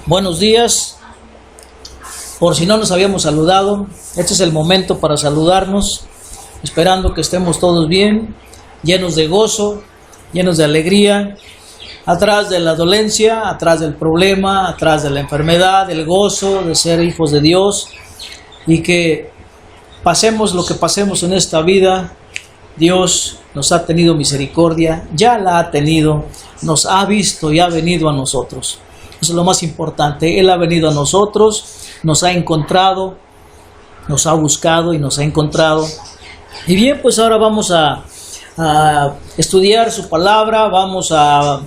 Buenos días. Por si no nos habíamos saludado, este es el momento para saludarnos, esperando que estemos todos bien, llenos de gozo, llenos de alegría, atrás de la dolencia, atrás del problema, atrás de la enfermedad, del gozo de ser hijos de Dios, y que pasemos lo que pasemos en esta vida, Dios nos ha tenido misericordia, ya la ha tenido, nos ha visto y ha venido a nosotros. Eso es lo más importante. Él ha venido a nosotros, nos ha encontrado, nos ha buscado y nos ha encontrado. Y bien, pues ahora vamos a estudiar su palabra, vamos a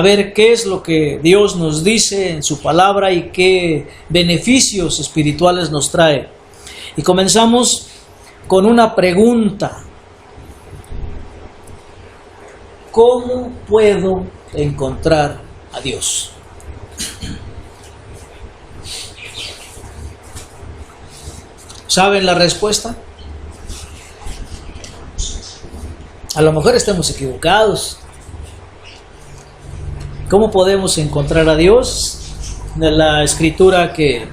ver qué es lo que Dios nos dice en su palabra y qué beneficios espirituales nos trae. Y comenzamos con una pregunta. ¿Cómo puedo encontrar a Dios? ¿Saben la respuesta? A lo mejor estamos equivocados. ¿Cómo podemos encontrar a Dios? De la escritura que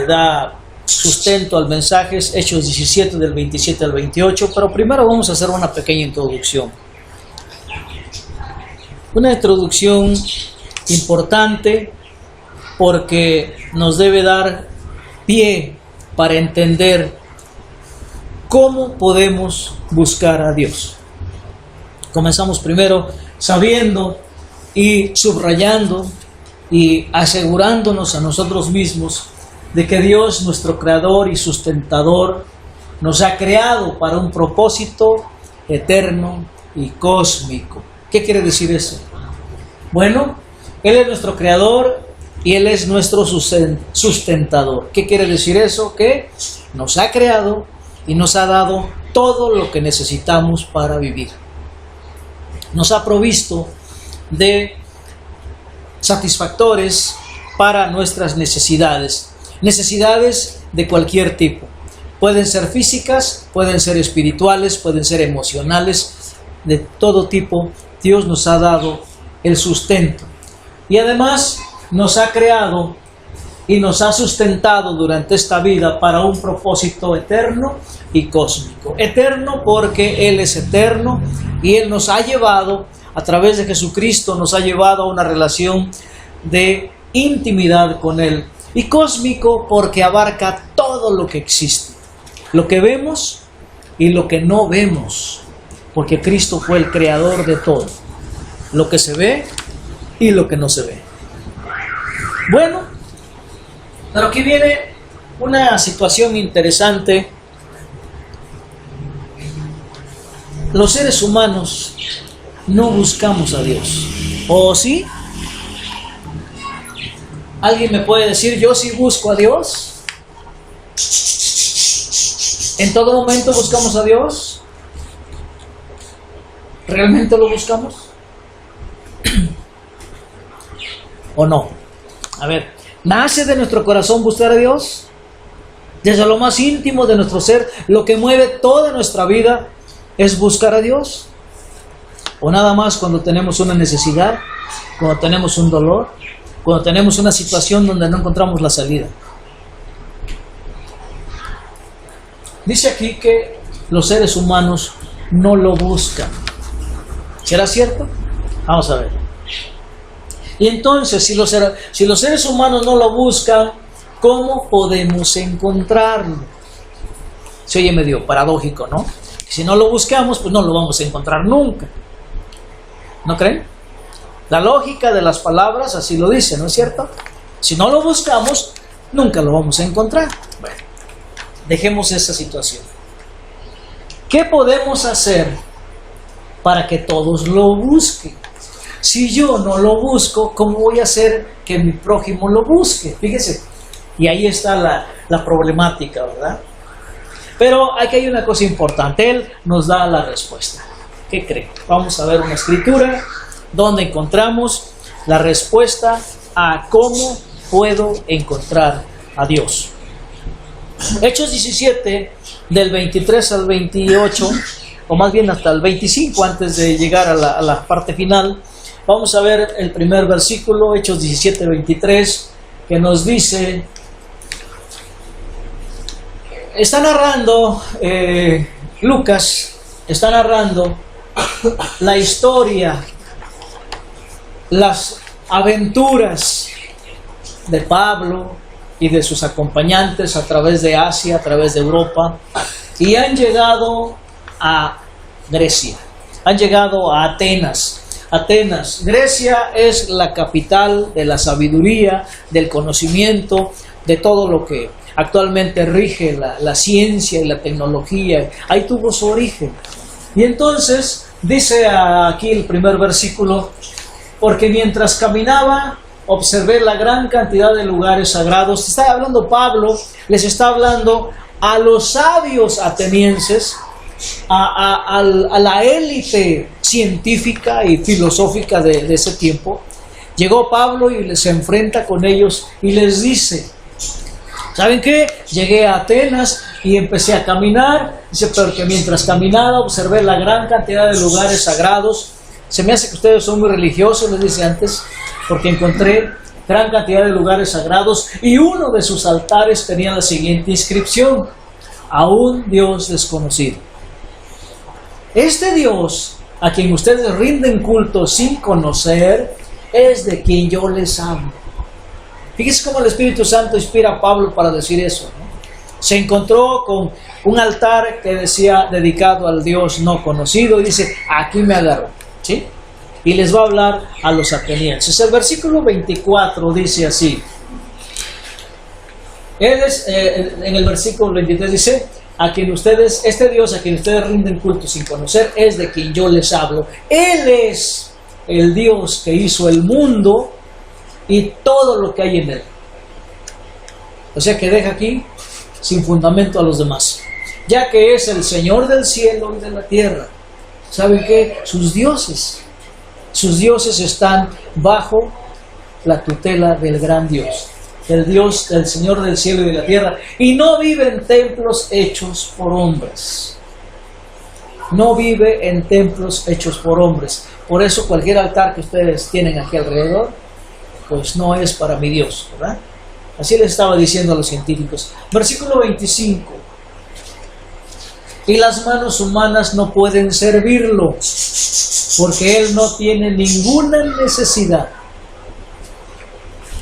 da sustento al mensaje es Hechos 17 del 27 al 28, pero primero vamos a hacer una pequeña introducción. Una introducción importante porque nos debe dar pie para entender cómo podemos buscar a Dios. Comenzamos primero sabiendo y subrayando y asegurándonos a nosotros mismos de que Dios, nuestro creador y sustentador, nos ha creado para un propósito eterno y cósmico. ¿Qué quiere decir eso? Bueno, Él es nuestro creador y Él es nuestro sustentador. ¿Qué quiere decir eso? Que nos ha creado y nos ha dado todo lo que necesitamos para vivir. Nos ha provisto de satisfactores para nuestras necesidades. Necesidades de cualquier tipo. Pueden ser físicas, pueden ser espirituales, pueden ser emocionales, de todo tipo. Dios nos ha dado el sustento. Y además nos ha creado y nos ha sustentado durante esta vida para un propósito eterno y cósmico. Eterno porque Él es eterno y Él nos ha llevado, a través de Jesucristo, nos ha llevado a una relación de intimidad con Él. Y cósmico porque abarca todo lo que existe, lo que vemos y lo que no vemos, porque Cristo fue el creador de todo, lo que se ve y lo que no se ve. Bueno, pero aquí viene una situación interesante. Los seres humanos no buscamos a Dios, ¿o sí? ¿Alguien me puede decir, yo sí busco a Dios? ¿En todo momento buscamos a Dios? ¿Realmente lo buscamos? ¿O no? A ver, ¿nace de nuestro corazón buscar a Dios? Desde lo más íntimo de nuestro ser, lo que mueve toda nuestra vida es buscar a Dios. ¿O nada más cuando tenemos una necesidad, cuando tenemos un dolor, cuando tenemos una situación donde no encontramos la salida? Dice aquí que los seres humanos no lo buscan. ¿Será cierto? Vamos a ver. Y entonces, si los seres humanos no lo buscan, ¿cómo podemos encontrarlo? Se oye medio paradójico, ¿no? Si no lo buscamos, pues no lo vamos a encontrar nunca. ¿No creen? La lógica de las palabras así lo dice, ¿no es cierto? Si no lo buscamos, nunca lo vamos a encontrar. Bueno, dejemos esa situación. ¿Qué podemos hacer para que todos lo busquen? Si yo no lo busco, ¿cómo voy a hacer que mi prójimo lo busque? Fíjese, y ahí está la problemática, ¿verdad? Pero aquí hay una cosa importante, Él nos da la respuesta. ¿Qué creen? Vamos a ver una escritura donde encontramos la respuesta a cómo puedo encontrar a Dios. Hechos 17, del 23 al 28, o más bien hasta el 25, antes de llegar a la parte final, Vamos a ver el primer versículo, Hechos 17:23, que nos dice, está narrando, Lucas está narrando la historia, las aventuras de Pablo y de sus acompañantes a través de Asia, a través de Europa, y han llegado a Grecia, han llegado a Atenas. Atenas, Grecia es la capital de la sabiduría, del conocimiento, de todo lo que actualmente rige la ciencia y la tecnología. Ahí tuvo su origen. Y entonces dice aquí el primer versículo, porque mientras caminaba observé la gran cantidad de lugares sagrados. Está hablando Pablo, les está hablando a los sabios atenienses, a la élite científica y filosófica de ese tiempo. Llegó Pablo y se enfrenta con ellos y les dice, ¿saben qué? Llegué a Atenas y empecé a caminar. Dice, pero que mientras caminaba observé la gran cantidad de lugares sagrados. Se me hace que ustedes son muy religiosos, les dice antes, porque encontré gran cantidad de lugares sagrados y uno de sus altares tenía la siguiente inscripción: a un Dios desconocido. Este Dios a quien ustedes rinden culto sin conocer es de quien yo les hablo. Fíjense cómo el Espíritu Santo inspira a Pablo para decir eso, ¿no? Se encontró con un altar que decía dedicado al Dios no conocido y dice, aquí me agarró, ¿sí? Y les va a hablar a los atenienses. El versículo 24 dice así. En el versículo 23 dice, este Dios a quien ustedes rinden culto sin conocer es de quien yo les hablo. Él es el Dios que hizo el mundo y todo lo que hay en él. O sea que deja aquí sin fundamento a los demás, ya que es el Señor del cielo y de la tierra. ¿Saben qué? Sus dioses están bajo la tutela del gran Dios, del Dios, del Señor del cielo y de la tierra, y no vive en templos hechos por hombres. No vive en templos hechos por hombres. Por eso cualquier altar que ustedes tienen aquí alrededor, pues no es para mi Dios, ¿verdad? Así les estaba diciendo a los científicos. Versículo 25. Y las manos humanas no pueden servirlo, porque Él no tiene ninguna necesidad.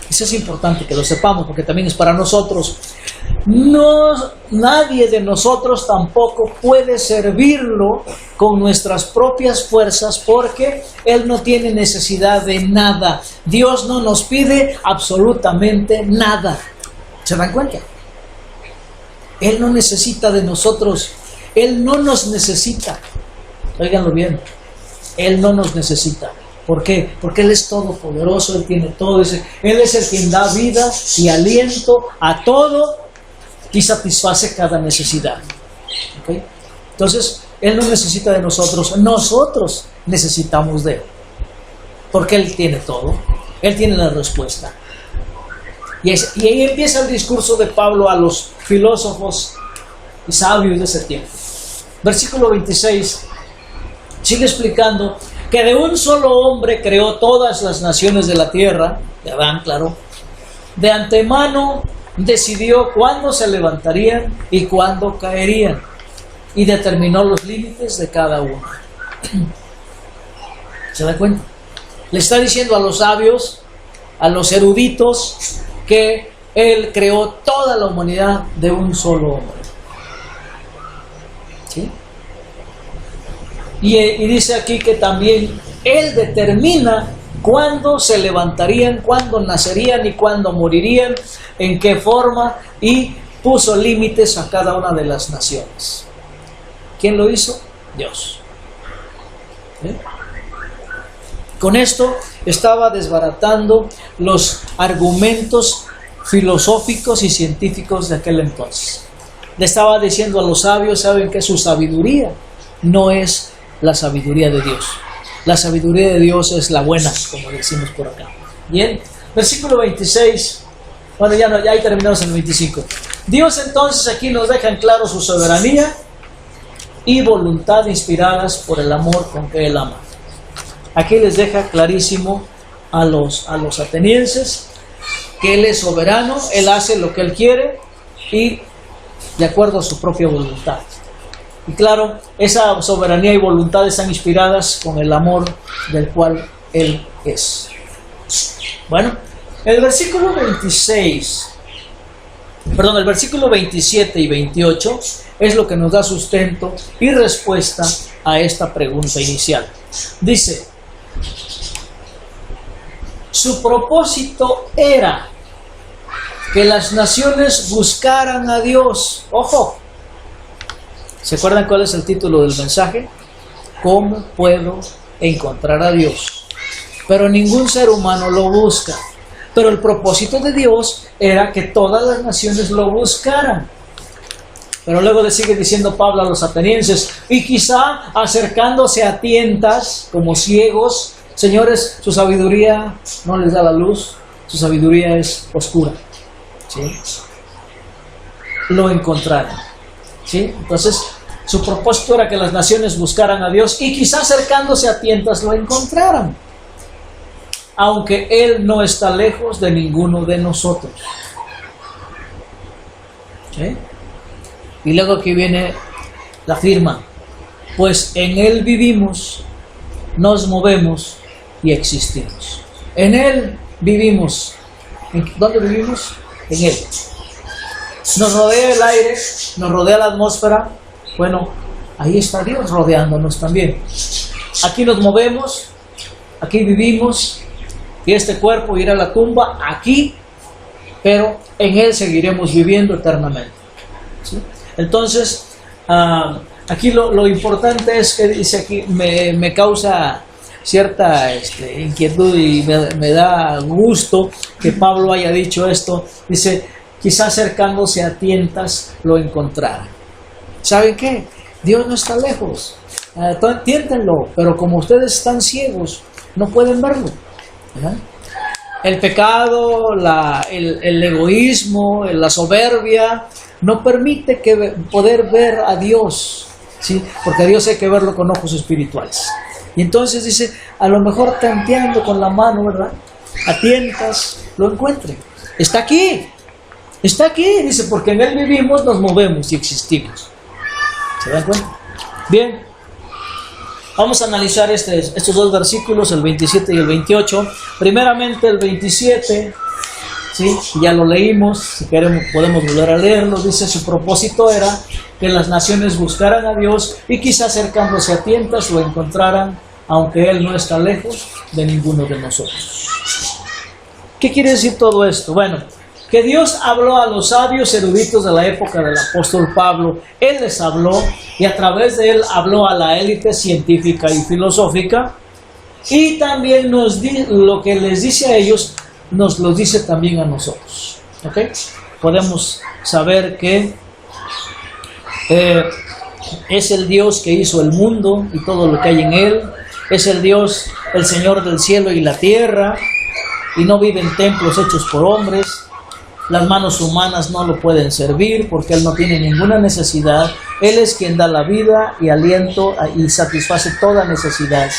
Eso es importante que lo sepamos, porque también es para nosotros. Nadie de nosotros tampoco puede servirlo con nuestras propias fuerzas, porque Él no tiene necesidad de nada. Dios no nos pide absolutamente nada. ¿Se dan cuenta? Él no necesita de nosotros. Él no nos necesita. Óiganlo bien. Él no nos necesita. ¿Por qué? Porque Él es todopoderoso, Él tiene todo. Él es el quien da vida y aliento a todo y satisface cada necesidad. ¿Okay? Entonces, Él no necesita de nosotros. Nosotros necesitamos de Él. Porque Él tiene todo. Él tiene la respuesta. Y ahí empieza el discurso de Pablo a los filósofos y sabios de ese tiempo. Versículo 26 sigue explicando que de un solo hombre creó todas las naciones de la tierra, de Adán, claro. De antemano decidió cuándo se levantarían y cuándo caerían, y determinó los límites de cada uno. ¿Se da cuenta? Le está diciendo a los sabios, a los eruditos, que Él creó toda la humanidad de un solo hombre. ¿Sí? Y dice aquí que también Él determina cuándo se levantarían, cuándo nacerían y cuándo morirían, en qué forma, y puso límites a cada una de las naciones. ¿Quién lo hizo? Dios. ¿Sí? Con esto estaba desbaratando los argumentos filosóficos y científicos de aquel entonces. Le estaba diciendo a los sabios, saben que su sabiduría no es la sabiduría de Dios. La sabiduría de Dios es la buena, como decimos por acá. Bien, versículo 26. Bueno, ya ahí terminamos en el 25. Dios entonces aquí nos deja en claro su soberanía y voluntad inspiradas por el amor con que Él ama. aquí les deja clarísimo a los atenienses que Él es soberano, Él hace lo que Él quiere y de acuerdo a su propia voluntad. Y claro, esa soberanía y voluntad están inspiradas con el amor del cual Él es. Bueno, el versículo 27 y 28 es lo que nos da sustento y respuesta a esta pregunta inicial. Dice, su propósito era que las naciones buscaran a Dios. Ojo, ¿se acuerdan cuál es el título del mensaje? ¿Cómo puedo encontrar a Dios? Pero ningún ser humano lo busca. Pero el propósito de Dios era que todas las naciones lo buscaran. Pero luego le sigue diciendo Pablo a los atenienses, y quizá acercándose a tientas como ciegos, señores, su sabiduría no les da la luz, su sabiduría es oscura. ¿Sí? Lo encontraron. ¿Sí? Entonces, su propósito era que las naciones buscaran a Dios y quizá acercándose a tientas lo encontraran. Aunque Él no está lejos de ninguno de nosotros. ¿Sí? Y luego aquí viene la firma. Pues en Él vivimos, nos movemos y existimos. En Él vivimos. ¿Dónde vivimos? En Él. Nos rodea el aire, nos rodea la atmósfera. Bueno, ahí está Dios rodeándonos también. Aquí nos movemos, aquí vivimos, y este cuerpo irá a la tumba aquí, pero en Él seguiremos viviendo eternamente. ¿Sí? Entonces, aquí lo importante es que dice aquí, me causa cierta inquietud y me da gusto que Pablo haya dicho esto. Dice, quizás acercándose a tientas lo encontrara. ¿Saben qué? Dios no está lejos. Tiéntenlo, pero como ustedes están ciegos, no pueden verlo. ¿Verdad? El pecado, el egoísmo, la soberbia, no permite poder ver a Dios, ¿sí? Porque a Dios hay que verlo con ojos espirituales. Y entonces dice, a lo mejor tanteando con la mano, ¿verdad? A tientas lo encuentren. Está aquí, dice, porque en Él vivimos, nos movemos y existimos. ¿Se dan cuenta? Bien, vamos a analizar estos dos versículos, el 27 y el 28. Primeramente el 27, ¿sí? Ya lo leímos, si queremos podemos volver a leerlo. Dice, su propósito era que las naciones buscaran a Dios y quizá acercándose a tientas lo encontraran, aunque Él no está lejos de ninguno de nosotros. ¿Qué quiere decir todo esto? Bueno, que Dios habló a los sabios eruditos de la época del apóstol Pablo. Él les habló y a través de Él habló a la élite científica y filosófica. Y también lo que les dice a ellos, nos lo dice también a nosotros. ¿Ok? Podemos saber que es el Dios que hizo el mundo y todo lo que hay en él. Es el Dios, el Señor del cielo y la tierra. Y no vive en templos hechos por hombres. Las manos humanas no lo pueden servir porque Él no tiene ninguna necesidad. Él es quien da la vida y aliento y satisface toda necesidad.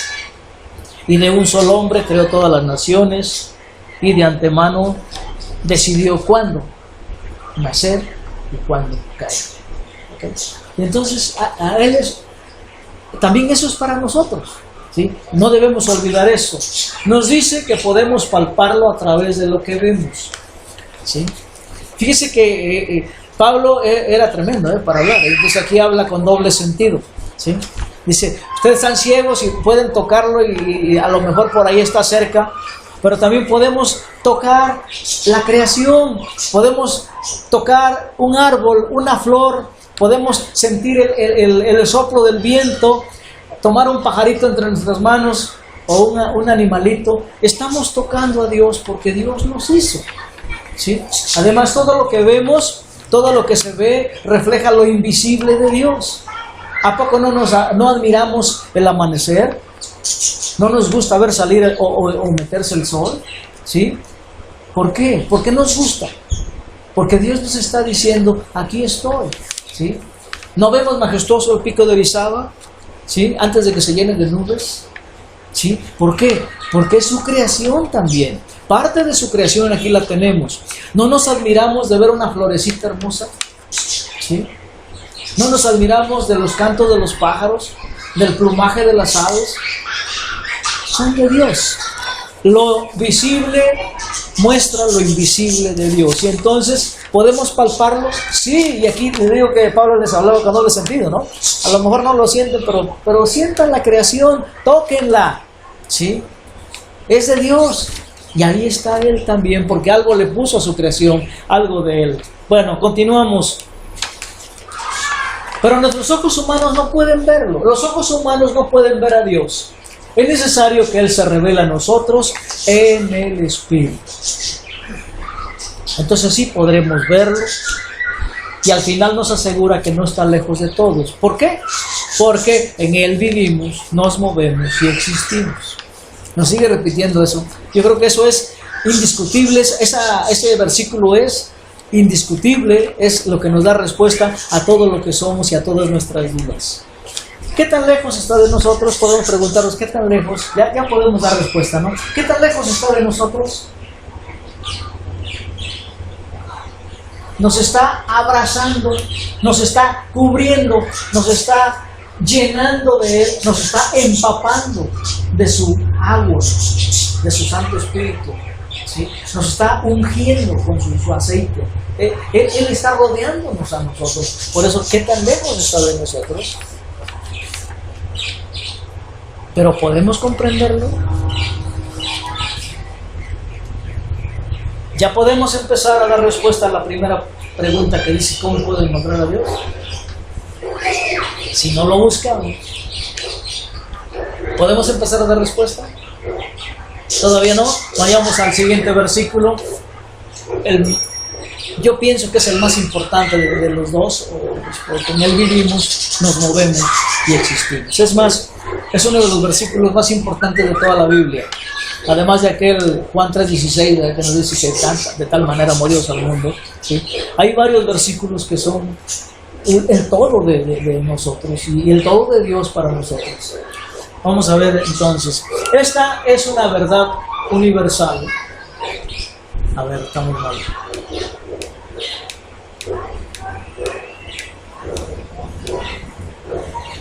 Y de un solo hombre creó todas las naciones y de antemano decidió cuándo nacer y cuándo caer. ¿Okay? Y entonces a Él también eso es para nosotros. ¿Sí? No debemos olvidar eso. Nos dice que podemos palparlo a través de lo que vemos. ¿Sí? Fíjese que Pablo era tremendo para hablar. Entonces aquí habla con doble sentido. ¿Sí? Dice, ustedes están ciegos y pueden tocarlo y a lo mejor por ahí está cerca, pero también podemos tocar la creación, podemos tocar un árbol, una flor, podemos sentir el soplo del viento, tomar un pajarito entre nuestras manos o un animalito. Estamos tocando a Dios porque Dios nos hizo. ¿Sí? Además, todo lo que vemos, todo lo que se ve, refleja lo invisible de Dios. ¿A poco no admiramos el amanecer? ¿No nos gusta ver salir o meterse el sol? ¿Sí? ¿Por qué? ¿Por qué nos gusta? Porque Dios nos está diciendo, aquí estoy. ¿Sí? ¿No vemos majestuoso el pico de Orizaba? ¿Sí? Antes de que se llene de nubes. ¿Sí? ¿Por qué? Porque es su creación también. Parte de su creación aquí la tenemos. ¿No nos admiramos de ver una florecita hermosa? ¿Sí? ¿No nos admiramos de los cantos de los pájaros? ¿Del plumaje de las aves? Son de Dios. Lo visible muestra lo invisible de Dios. Y entonces, ¿podemos palparlos? Sí, y aquí les digo que Pablo les hablaba con doble sentido, ¿no? A lo mejor no lo sienten, pero sientan la creación, tóquenla, ¿sí? Es de Dios. Y ahí está Él también, porque algo le puso a su creación, algo de Él. Bueno, continuamos. Pero nuestros ojos humanos no pueden verlo. Los ojos humanos no pueden ver a Dios. Es necesario que Él se revele a nosotros en el Espíritu. Entonces sí podremos verlo. Y al final nos asegura que no está lejos de todos. ¿Por qué? Porque en Él vivimos, nos movemos y existimos. Nos sigue repitiendo eso. Yo creo que eso es indiscutible. Ese versículo es indiscutible. Es lo que nos da respuesta a todo lo que somos y a todas nuestras dudas. ¿Qué tan lejos está de nosotros? Podemos preguntarnos, ¿qué tan lejos? Ya podemos dar respuesta, ¿no? ¿Qué tan lejos está de nosotros? Nos está abrazando, nos está cubriendo, nos está llenando de Él, nos está empapando de su agua, de su Santo Espíritu, ¿sí? Nos está ungiendo con su aceite. Él está rodeándonos a nosotros. Por eso, ¿qué tan lejos está de nosotros? ¿Pero podemos comprenderlo? Ya podemos empezar a dar respuesta a la primera pregunta que dice, ¿cómo puedo encontrar a Dios? Si no lo buscamos. ¿Podemos empezar a dar respuesta? ¿Todavía no? Vayamos al siguiente versículo. Yo pienso que es el más importante de los dos, porque en él vivimos, nos movemos y existimos. Es más, es uno de los versículos más importantes de toda la Biblia. Además de aquel Juan 3:16, que nos dice que de tal manera amó Dios al mundo, ¿sí? Hay varios versículos que son el todo de nosotros y el todo de Dios para nosotros. Vamos a ver entonces. Esta es una verdad universal. A ver, estamos mal.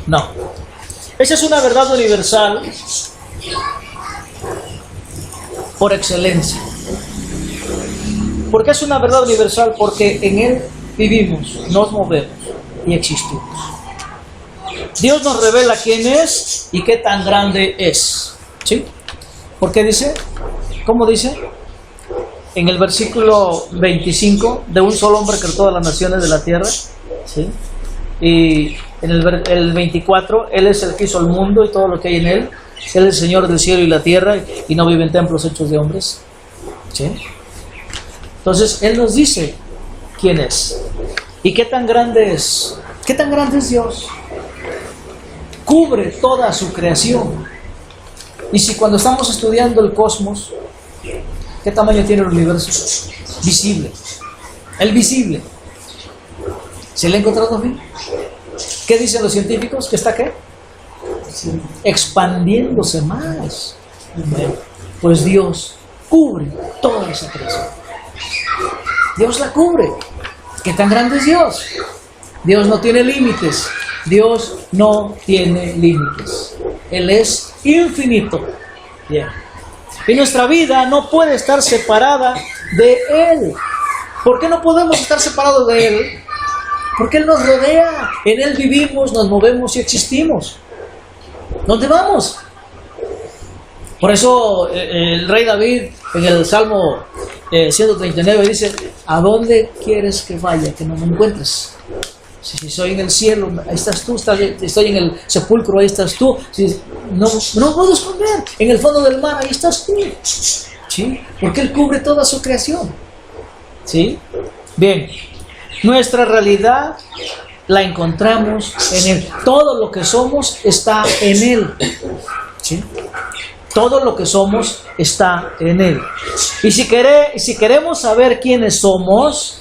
No. Esa es una verdad universal por excelencia. ¿Por qué es una verdad universal? Porque en Él vivimos, nos movemos y existimos. Dios nos revela quién es y qué tan grande es. ¿Sí? ¿Por qué dice? ¿Cómo dice? En el versículo 25, de un solo hombre creó todas las naciones de la tierra. ¿Sí? Y en el 24, Él es el que hizo el mundo y todo lo que hay en Él. Él es el Señor del cielo y la tierra y no vive en templos hechos de hombres. ¿Sí? Entonces, Él nos dice quién es y qué tan grande es. ¿Qué tan grande es Dios? Cubre toda su creación. Y si cuando estamos estudiando el cosmos, ¿qué tamaño tiene el universo? Visible. El visible. ¿Se le ha encontrado bien? ¿Qué dicen los científicos? ¿Que está qué? Expandiéndose más. Pues Dios cubre toda esa creación. Dios la cubre. ¿Qué tan grande es Dios? Dios no tiene límites. Dios no tiene límites. Él es infinito. Bien. Y nuestra vida no puede estar separada de Él. ¿Por qué no podemos estar separados de Él? Porque Él nos rodea. En Él vivimos, nos movemos y existimos. ¿Dónde vamos? Por eso el rey David en el Salmo 139 dice, ¿a dónde quieres que vaya que no me encuentres? Si soy en el cielo, ahí estás tú. Estoy en el sepulcro, ahí estás tú. Si no puedo esconder. En el fondo del mar, ahí estás tú. ¿Sí? Porque Él cubre toda su creación. ¿Sí? Bien. Nuestra realidad la encontramos en Él. Todo lo que somos está en Él. ¿Sí? Todo lo que somos está en Él. Y si queremos saber quiénes somos,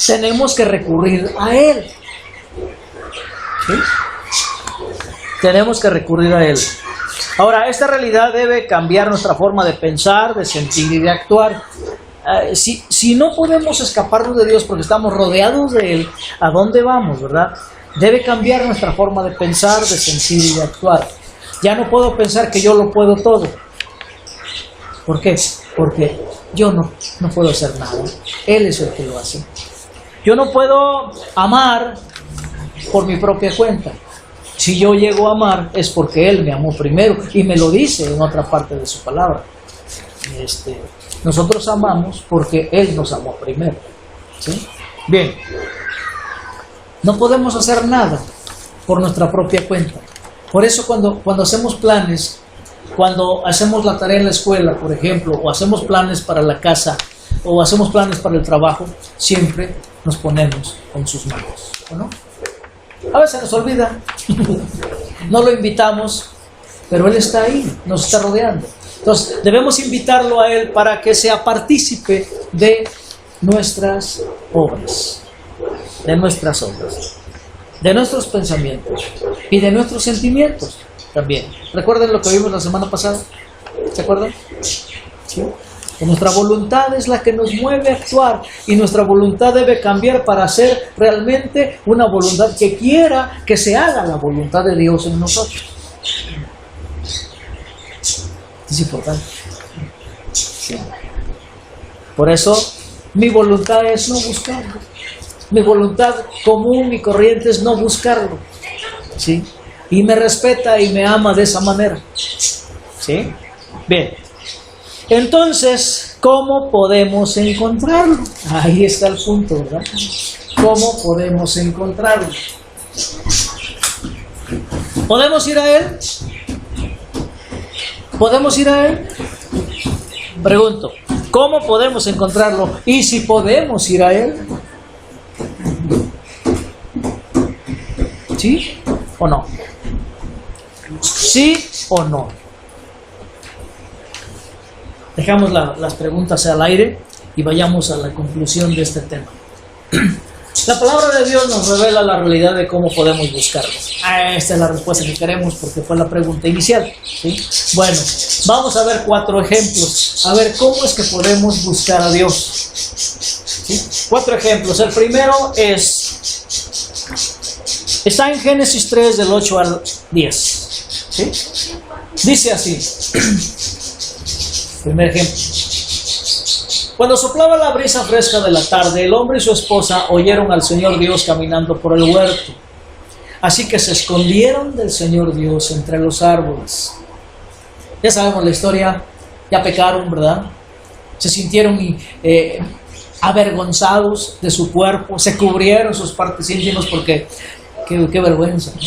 tenemos que recurrir a Él. ¿Sí? tenemos que recurrir a Él. Ahora, esta realidad debe cambiar nuestra forma de pensar, de sentir y de actuar. Si no podemos escaparnos de Dios porque estamos rodeados de Él, ¿a dónde vamos, verdad? Debe cambiar nuestra forma de pensar, de sentir y de actuar. Ya no puedo pensar que yo lo puedo todo. ¿Por qué? Porque yo no puedo hacer nada. Él es el que lo hace. Yo no puedo amar por mi propia cuenta. Si yo llego a amar es porque Él me amó primero y me lo dice en otra parte de su palabra. Nosotros amamos porque Él nos amó primero. ¿Sí? Bien. No podemos hacer nada por nuestra propia cuenta. Por eso cuando hacemos planes, cuando hacemos la tarea en la escuela, por ejemplo, o hacemos planes para la casa, o hacemos planes para el trabajo, siempre nos ponemos con sus manos, ¿o no? A veces nos olvida, no lo invitamos, pero Él está ahí, nos está rodeando. Entonces debemos invitarlo a Él para que sea partícipe de nuestras obras, de nuestros pensamientos y de nuestros sentimientos también. ¿Recuerden lo que vimos la semana pasada? ¿Se acuerdan? ¿Sí? Que nuestra voluntad es la que nos mueve a actuar y nuestra voluntad debe cambiar para ser realmente una voluntad que quiera que se haga la voluntad de Dios en nosotros. Es importante. Sí. Por eso mi voluntad es no buscarlo. Mi voluntad común y corriente es no buscarlo. ¿Sí? Y me respeta y me ama de esa manera. ¿Sí? Bien. Entonces, ¿cómo podemos encontrarlo? Ahí está el punto, ¿verdad? ¿Cómo podemos encontrarlo? ¿Podemos ir a Él? ¿Podemos ir a Él? Pregunto, ¿cómo podemos encontrarlo? Y si podemos ir a Él, ¿sí o no? ¿Sí o no? Dejamos las preguntas al aire y vayamos a la conclusión de este tema. La palabra de Dios nos revela la realidad de cómo podemos buscarlo. Esta es la respuesta que queremos porque fue la pregunta inicial, ¿sí? Bueno, vamos a ver 4 ejemplos. A ver cómo es que podemos buscar a Dios. ¿Sí? 4 ejemplos. El primero está en Génesis 3 del 8 al 10. ¿Sí? Dice así. Primer ejemplo. Cuando soplaba la brisa fresca de la tarde, el hombre y su esposa oyeron al Señor Dios caminando por el huerto. Así que se escondieron del Señor Dios entre los árboles. Ya sabemos la historia, ya pecaron, ¿verdad? Se sintieron avergonzados de su cuerpo, se cubrieron sus partes íntimas porque qué vergüenza, ¿no?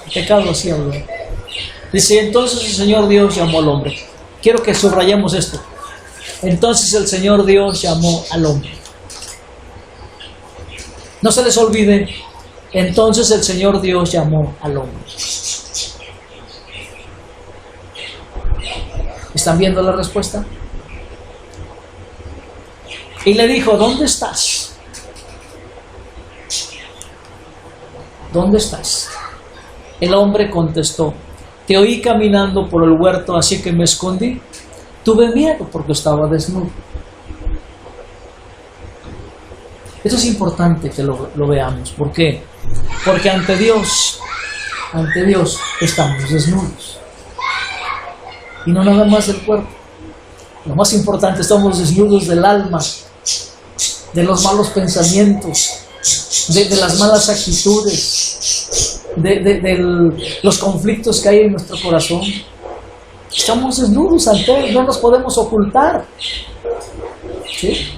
El pecado así habló. Dice, entonces el Señor Dios llamó al hombre. Quiero que subrayemos esto. Entonces el Señor Dios llamó al hombre. No se les olvide, entonces el Señor Dios llamó al hombre. ¿Están viendo la respuesta? Y le dijo, ¿dónde estás? ¿Dónde estás? El hombre contestó, te oí caminando por el huerto, así que me escondí. Tuve miedo porque estaba desnudo. Eso es importante que lo veamos. ¿Por qué? Porque ante Dios estamos desnudos. Y no nada más del cuerpo. Lo más importante, estamos desnudos del alma, de los malos pensamientos, de las malas actitudes, de los conflictos que hay en nuestro corazón. Estamos desnudos ante Él, no nos podemos ocultar. ¿Sí?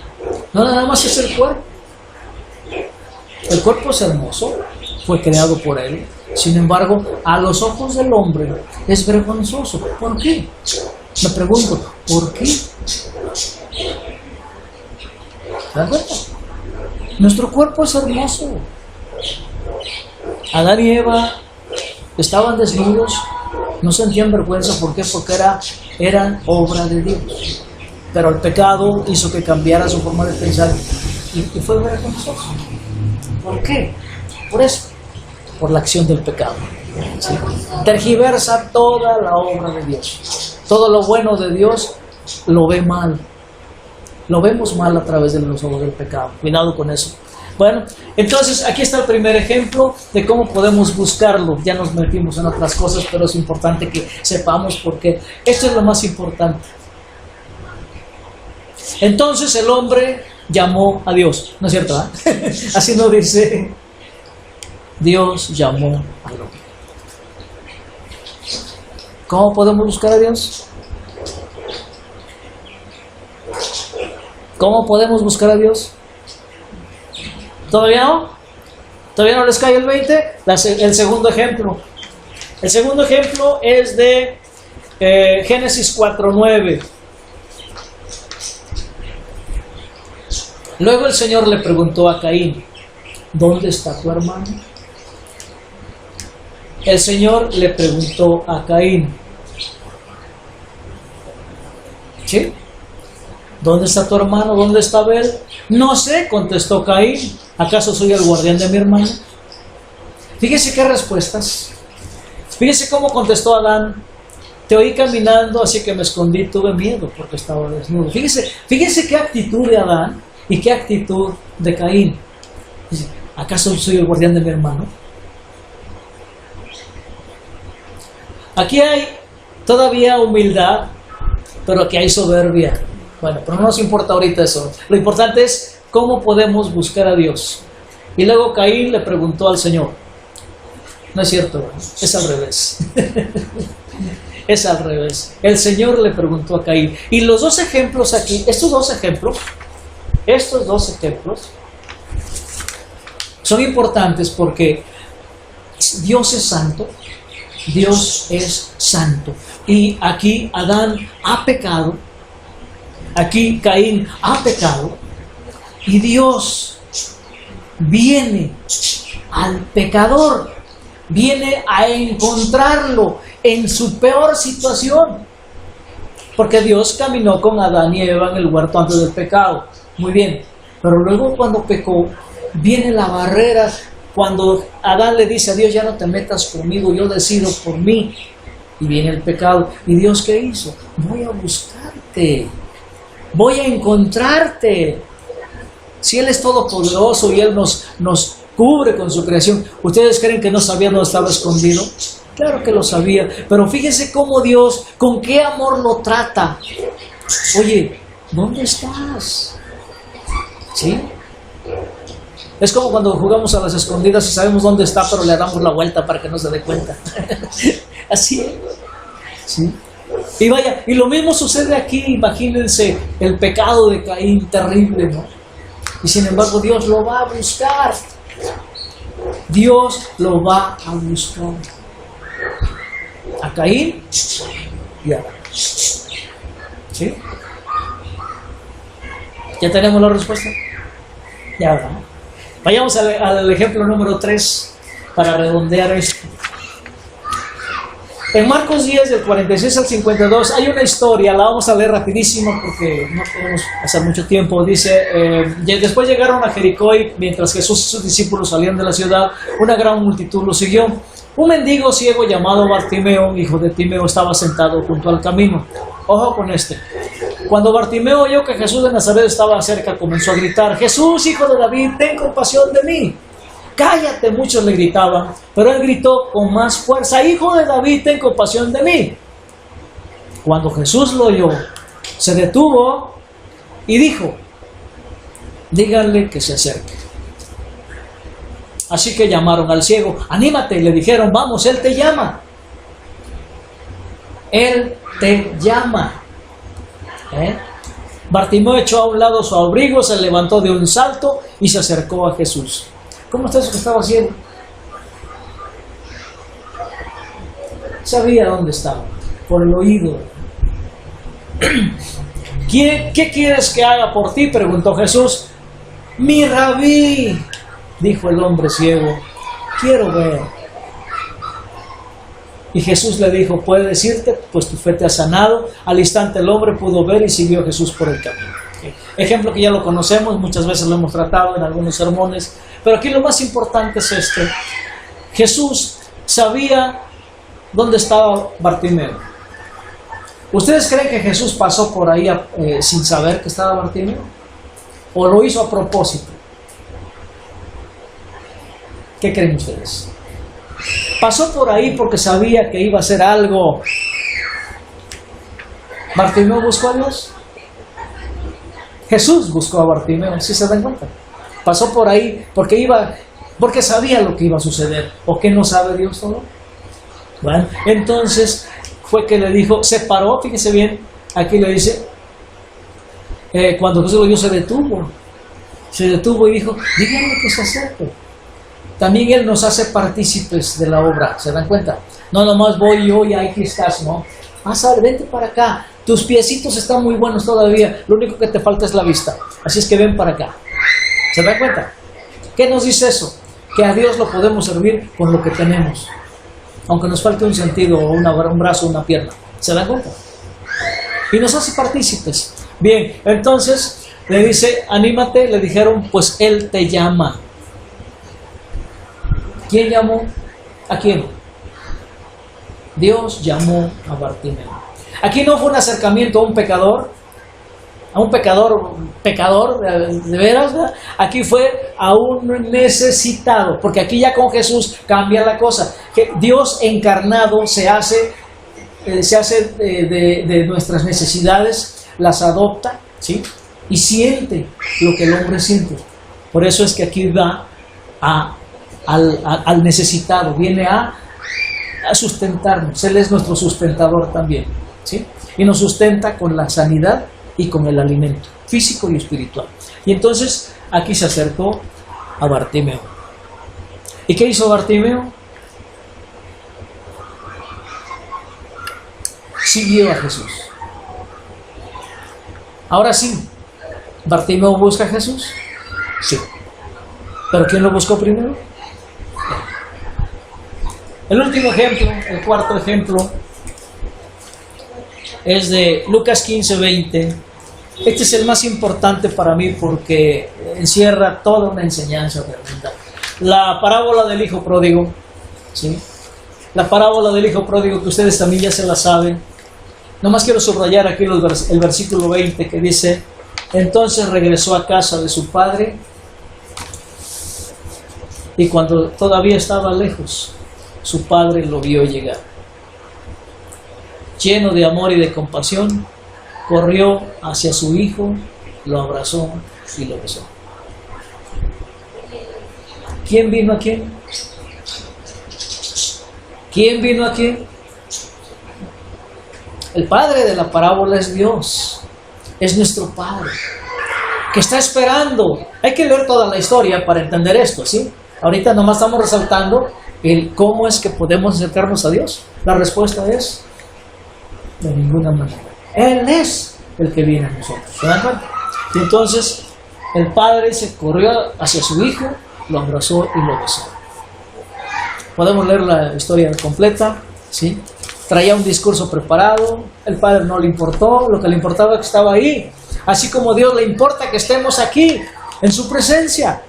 No nada más es el cuerpo. El cuerpo es hermoso, fue creado por Él. Sin embargo, a los ojos del hombre es vergonzoso. ¿Por qué? Me pregunto, ¿por qué? ¿Se dan cuenta? Nuestro cuerpo es hermoso. Adán y Eva estaban desnudos, no sentían vergüenza. ¿Por qué? Porque eran obra de Dios. Pero el pecado hizo que cambiara su forma de pensar y fue vergonzoso. ¿Por qué? Por eso, por la acción del pecado. ¿Sí? Tergiversa toda la obra de Dios. Todo lo bueno de Dios lo ve mal. Lo vemos mal a través de los ojos del pecado. Cuidado con eso. Bueno, entonces aquí está el primer ejemplo de cómo podemos buscarlo. Ya nos metimos en otras cosas, pero es importante que sepamos por qué. Esto es lo más importante. Entonces el hombre llamó a Dios. ¿No es cierto? Así nos dice. Dios llamó al hombre. ¿Cómo podemos buscar a Dios? ¿Cómo podemos buscar a Dios? ¿Todavía no? ¿Todavía no les cae el 20? El segundo ejemplo. El segundo ejemplo es de Génesis 4:9. Luego el Señor le preguntó a Caín, ¿dónde está tu hermano? El Señor le preguntó a Caín, ¿sí? ¿Dónde está tu hermano? ¿Dónde está Abel? No sé, contestó Caín. ¿Acaso soy el guardián de mi hermano? Fíjese qué respuestas. Fíjese cómo contestó Adán. Te oí caminando, así que me escondí, tuve miedo porque estaba desnudo. Fíjese qué actitud de Adán y qué actitud de Caín. Dice, ¿acaso soy el guardián de mi hermano? Aquí hay todavía humildad, pero aquí hay soberbia. Bueno, pero no nos importa ahorita eso. Lo importante es cómo podemos buscar a Dios. Y luego Caín le preguntó al Señor. No es cierto, es al revés. Es al revés. El Señor le preguntó a Caín. Y los dos ejemplos aquí, estos dos ejemplos son importantes porque Dios es santo. Dios es santo. Y aquí Adán ha pecado. Aquí Caín ha pecado. Y Dios viene al pecador. Viene a encontrarlo en su peor situación. Porque Dios caminó con Adán y Eva en el huerto antes del pecado. Muy bien. Pero luego cuando pecó, viene la barrera. Cuando Adán le dice a Dios, ya no te metas conmigo, yo decido por mí. Y viene el pecado. ¿Y Dios qué hizo? Voy a buscarte. Voy a encontrarte. Si Él es todopoderoso y Él nos cubre con su creación, ¿ustedes creen que no sabía dónde estaba escondido? Claro que lo sabía. Pero fíjense cómo Dios, con qué amor lo trata. Oye, ¿dónde estás? ¿Sí? Es como cuando jugamos a las escondidas y sabemos dónde está, pero le damos la vuelta para que no se dé cuenta. Así es. ¿Sí? Y vaya, y lo mismo sucede aquí. Imagínense el pecado de Caín, terrible, ¿no? Y sin embargo Dios lo va a buscar. Dios lo va a buscar. A Caín y a Adán. ¿Sí? ¿Ya tenemos la respuesta? Ya, ¿verdad? Vayamos al ejemplo número 3 para redondear esto. En Marcos 10, del 46 al 52, hay una historia, la vamos a leer rapidísimo porque no podemos pasar mucho tiempo. Dice, después llegaron a Jericó y mientras Jesús y sus discípulos salían de la ciudad, una gran multitud lo siguió. Un mendigo ciego llamado Bartimeo, hijo de Timeo, estaba sentado junto al camino. Ojo con este. Cuando Bartimeo oyó que Jesús de Nazaret estaba cerca, comenzó a gritar, Jesús, hijo de David, ten compasión de mí. Cállate, muchos le gritaban, pero él gritó con más fuerza, Hijo de David, ten compasión de mí. Cuando Jesús lo oyó, se detuvo y dijo, díganle que se acerque. Así que llamaron al ciego, anímate, le dijeron, vamos, él te llama. Él te llama. Bartimeo echó a un lado su abrigo, se levantó de un salto y se acercó a Jesús. ¿Cómo está eso que estaba haciendo? Sabía dónde estaba, por el oído. ¿Qué quieres que haga por ti? Preguntó Jesús. Mi rabí, dijo el hombre ciego, quiero ver. Y Jesús le dijo, puedes irte, pues tu fe te ha sanado. Al instante el hombre pudo ver y siguió a Jesús por el camino. Ejemplo que ya lo conocemos, muchas veces lo hemos tratado en algunos sermones, pero aquí lo más importante es este. Jesús sabía dónde estaba Bartimeo. ¿Ustedes creen que Jesús pasó por ahí sin saber que estaba Bartimeo? ¿O lo hizo a propósito? ¿Qué creen ustedes? ¿Pasó por ahí porque sabía que iba a hacer algo? ¿Bartimeo buscó a Dios? Jesús buscó a Bartimeo, ¿sí se dan cuenta? Pasó por ahí porque sabía lo que iba a suceder. ¿O qué no sabe Dios solo? Bueno, entonces fue que le dijo, se paró, fíjense bien, aquí le dice, cuando Jesús lo vio se detuvo y dijo, díganme que se acerque. También Él nos hace partícipes de la obra, ¿se dan cuenta? No nomás voy yo y aquí estás, ¿no? Vente para acá, tus piecitos están muy buenos todavía, lo único que te falta es la vista, así es que ven para acá. ¿Se dan cuenta? ¿Qué nos dice eso? Que a Dios lo podemos servir con lo que tenemos, aunque nos falte un sentido, o un brazo, una pierna. ¿Se dan cuenta? Y nos hace partícipes. Bien, entonces le dice, anímate, le dijeron, pues Él te llama. ¿Quién llamó? ¿A quién? Dios llamó a Bartimeo. Aquí no fue un acercamiento a un pecador, de veras, ¿verdad? Aquí fue a un necesitado, porque aquí ya con Jesús cambia la cosa. Que Dios encarnado se hace de nuestras necesidades, las adopta, ¿sí? Y siente lo que el hombre siente. Por eso es que aquí va al necesitado, viene a sustentarnos. Él es nuestro sustentador también, ¿sí? Y nos sustenta con la sanidad y con el alimento físico y espiritual. Y entonces aquí se acercó a Bartimeo. ¿Y qué hizo Bartimeo? Siguió a Jesús. Ahora sí, ¿Bartimeo busca a Jesús? Sí. ¿Pero quién lo buscó primero? El último ejemplo, el cuarto ejemplo, es de Lucas 15:20. Este es el más importante para mí porque encierra toda una enseñanza tremenda. La parábola del hijo pródigo, ¿sí? La parábola del hijo pródigo que ustedes también ya se la saben. Nomás quiero subrayar aquí el versículo 20 que dice, entonces regresó a casa de su padre y cuando todavía estaba lejos, su padre lo vio llegar. Lleno de amor y de compasión, corrió hacia su hijo, lo abrazó y lo besó. ¿Quién vino a quién? ¿Quién vino a quién? El padre de la parábola es Dios, es nuestro Padre, que está esperando. Hay que leer toda la historia para entender esto, ¿sí? Ahorita nomás estamos resaltando el cómo es que podemos acercarnos a Dios. La respuesta es, de ninguna manera. Él es el que viene a nosotros, ¿se dan cuenta? Y entonces, el padre se corrió hacia su hijo, lo abrazó y lo besó. Podemos leer la historia completa, ¿sí? Traía un discurso preparado, el padre no le importó, lo que le importaba es que estaba ahí. Así como a Dios le importa que estemos aquí, en su presencia.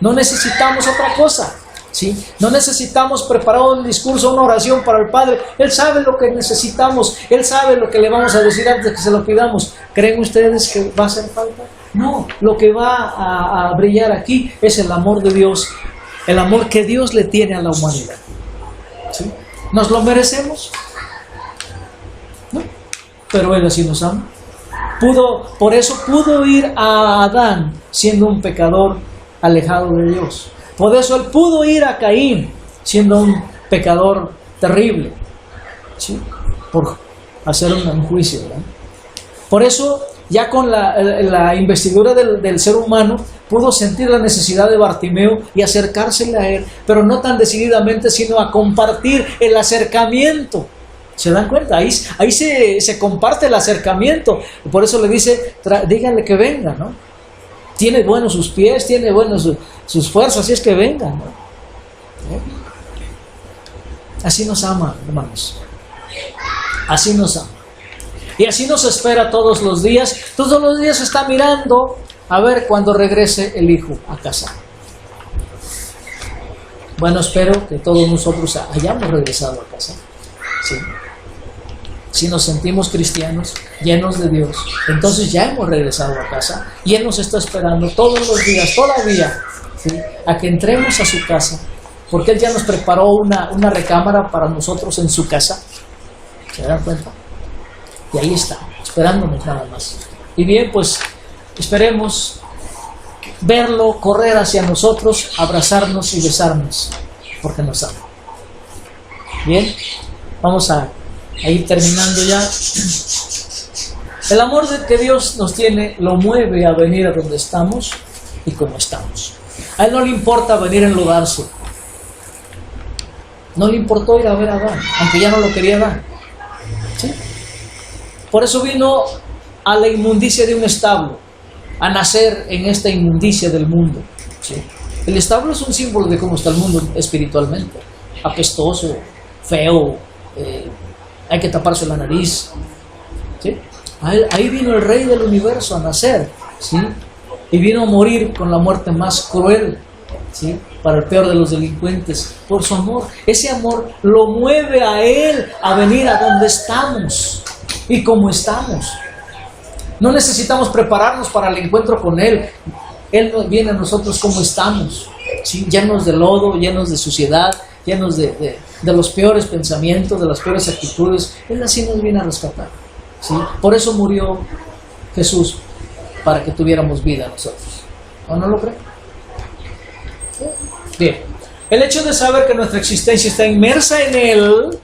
No necesitamos otra cosa, ¿sí? No necesitamos preparar un discurso, una oración para el Padre. Él sabe lo que necesitamos, Él sabe lo que le vamos a decir antes de que se lo pidamos. ¿Creen ustedes que va a hacer falta? No, lo que va a brillar aquí es el amor de Dios, el amor que Dios le tiene a la humanidad, ¿sí? ¿Nos lo merecemos? No, pero Él así nos ama. Por eso pudo ir a Adán siendo un pecador alejado de Dios. Por eso Él pudo ir a Caín siendo un pecador terrible, ¿sí? Por hacer un juicio, ¿verdad? Por eso ya con la investidura del ser humano pudo sentir la necesidad de Bartimeo y acercársele a él, pero no tan decididamente, sino a compartir el acercamiento. ¿Se dan cuenta? Ahí se comparte el acercamiento. Por eso le dice, díganle que venga, ¿no? Tiene buenos sus pies, tiene buenos sus fuerzas, así es que venga, ¿no? Así nos ama, hermanos. Así nos ama. Y así nos espera todos los días. Todos los días está mirando a ver cuando regrese el hijo a casa. Bueno, espero que todos nosotros hayamos regresado a casa. ¿Sí? Si nos sentimos cristianos, llenos de Dios, entonces ya hemos regresado a casa y Él nos está esperando todos los días, todavía, ¿sí?, a que entremos a su casa, porque Él ya nos preparó una recámara para nosotros en su casa. ¿Se dan cuenta? Y ahí está, esperándonos nada más. Y bien, pues esperemos verlo correr hacia nosotros, abrazarnos y besarnos, porque nos ama. Bien, vamos a ir terminando ya. El amor que Dios nos tiene lo mueve a venir a donde estamos y como estamos. A Él no le importa venir a enlodarse. No le importó ir a ver a Adán, aunque ya no lo quería dar. ¿Sí? Por eso vino a la inmundicia de un establo, a nacer en esta inmundicia del mundo. ¿Sí? El establo es un símbolo de cómo está el mundo espiritualmente. Apestoso, feo, hay que taparse la nariz. ¿Sí? Ahí vino el Rey del universo a nacer, ¿sí? Y vino a morir con la muerte más cruel, ¿sí?, para el peor de los delincuentes, por su amor. Ese amor lo mueve a Él a venir a donde estamos y como estamos. No necesitamos prepararnos para el encuentro con Él. Él viene a nosotros como estamos, ¿sí?, llenos de lodo, llenos de suciedad, llenos de los peores pensamientos, de las peores actitudes. Él así nos viene a rescatar, ¿sí? Por eso murió Jesús, para que tuviéramos vida nosotros. ¿O no lo creen? Bien, el hecho de saber que nuestra existencia está inmersa en Él,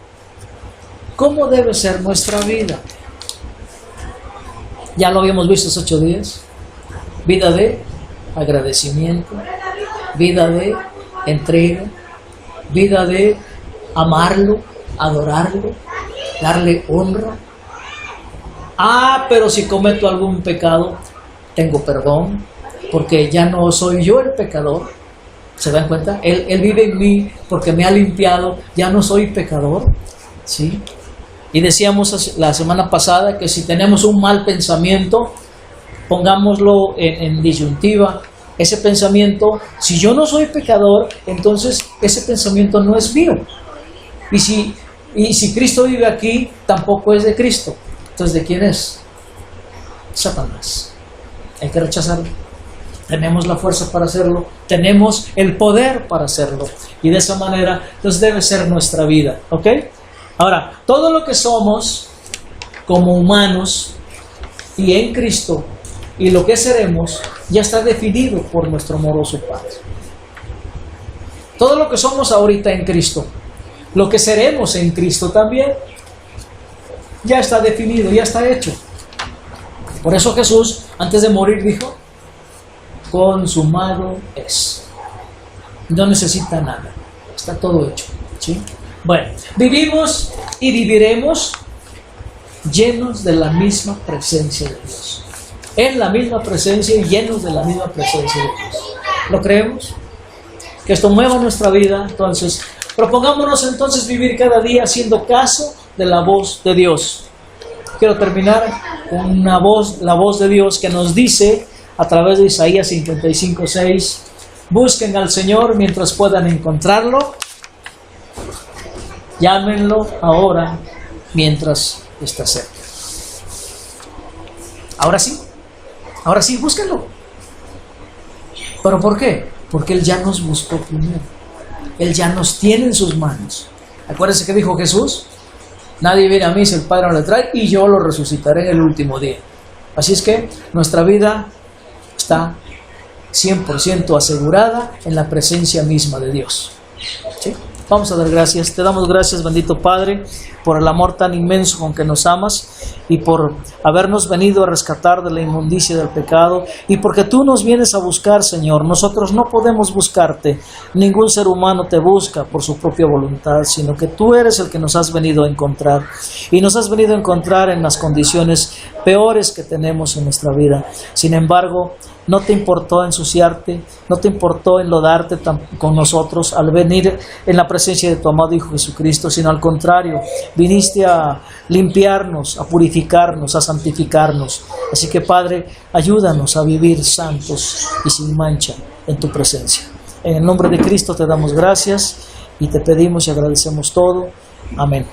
¿cómo debe ser nuestra vida? Ya lo habíamos visto estos 8 días. Vida de agradecimiento, vida de entrega, vida de amarlo, adorarlo, darle honra. Pero si cometo algún pecado, tengo perdón, porque ya no soy yo el pecador. ¿Se dan cuenta? Él vive en mí porque me ha limpiado, ya no soy pecador. ¿Sí? Y decíamos la semana pasada que si tenemos un mal pensamiento, pongámoslo en disyuntiva. Ese pensamiento, si yo no soy pecador, entonces ese pensamiento no es mío. Y si Cristo vive aquí, tampoco es de Cristo. Entonces, ¿de quién es? Satanás. Hay que rechazarlo. Tenemos la fuerza para hacerlo, tenemos el poder para hacerlo. Y de esa manera, entonces debe ser nuestra vida. ¿Ok? Ahora, todo lo que somos como humanos y en Cristo, y lo que seremos, ya está definido por nuestro amoroso Padre. Todo lo que somos ahorita en Cristo, lo que seremos en Cristo también, ya está definido, ya está hecho. Por eso Jesús, antes de morir, dijo: consumado es. No necesita nada, está todo hecho. ¿Sí? Bueno, vivimos y viviremos llenos de la misma presencia de Dios. En la misma presencia y llenos de la misma presencia de Dios. ¿Lo creemos? Que esto mueva nuestra vida. Entonces, propongámonos entonces vivir cada día haciendo caso de la voz de Dios. Quiero terminar con la voz de Dios que nos dice a través de Isaías 55:6: busquen al Señor mientras puedan encontrarlo, llámenlo ahora mientras está cerca. Ahora sí, búsquenlo. ¿Pero por qué? Porque Él ya nos buscó primero. Él ya nos tiene en sus manos. Acuérdense que dijo Jesús: nadie viene a mí si el Padre no le trae, y yo lo resucitaré en el último día. Así es que nuestra vida está 100% asegurada en la presencia misma de Dios. ¿Sí? Vamos a dar gracias. Te damos gracias, bendito Padre, por el amor tan inmenso con que nos amas y por habernos venido a rescatar de la inmundicia del pecado, y porque tú nos vienes a buscar, Señor. Nosotros no podemos buscarte, ningún ser humano te busca por su propia voluntad, sino que tú eres el que nos has venido a encontrar, y nos has venido a encontrar en las condiciones peores que tenemos en nuestra vida. Sin embargo, no te importó ensuciarte, no te importó enlodarte con nosotros al venir en la presencia de tu amado Hijo Jesucristo, sino al contrario, viniste a limpiarnos, a purificarnos, a santificarnos. Así que, Padre, ayúdanos a vivir santos y sin mancha en tu presencia. En el nombre de Cristo te damos gracias y te pedimos y agradecemos todo. Amén.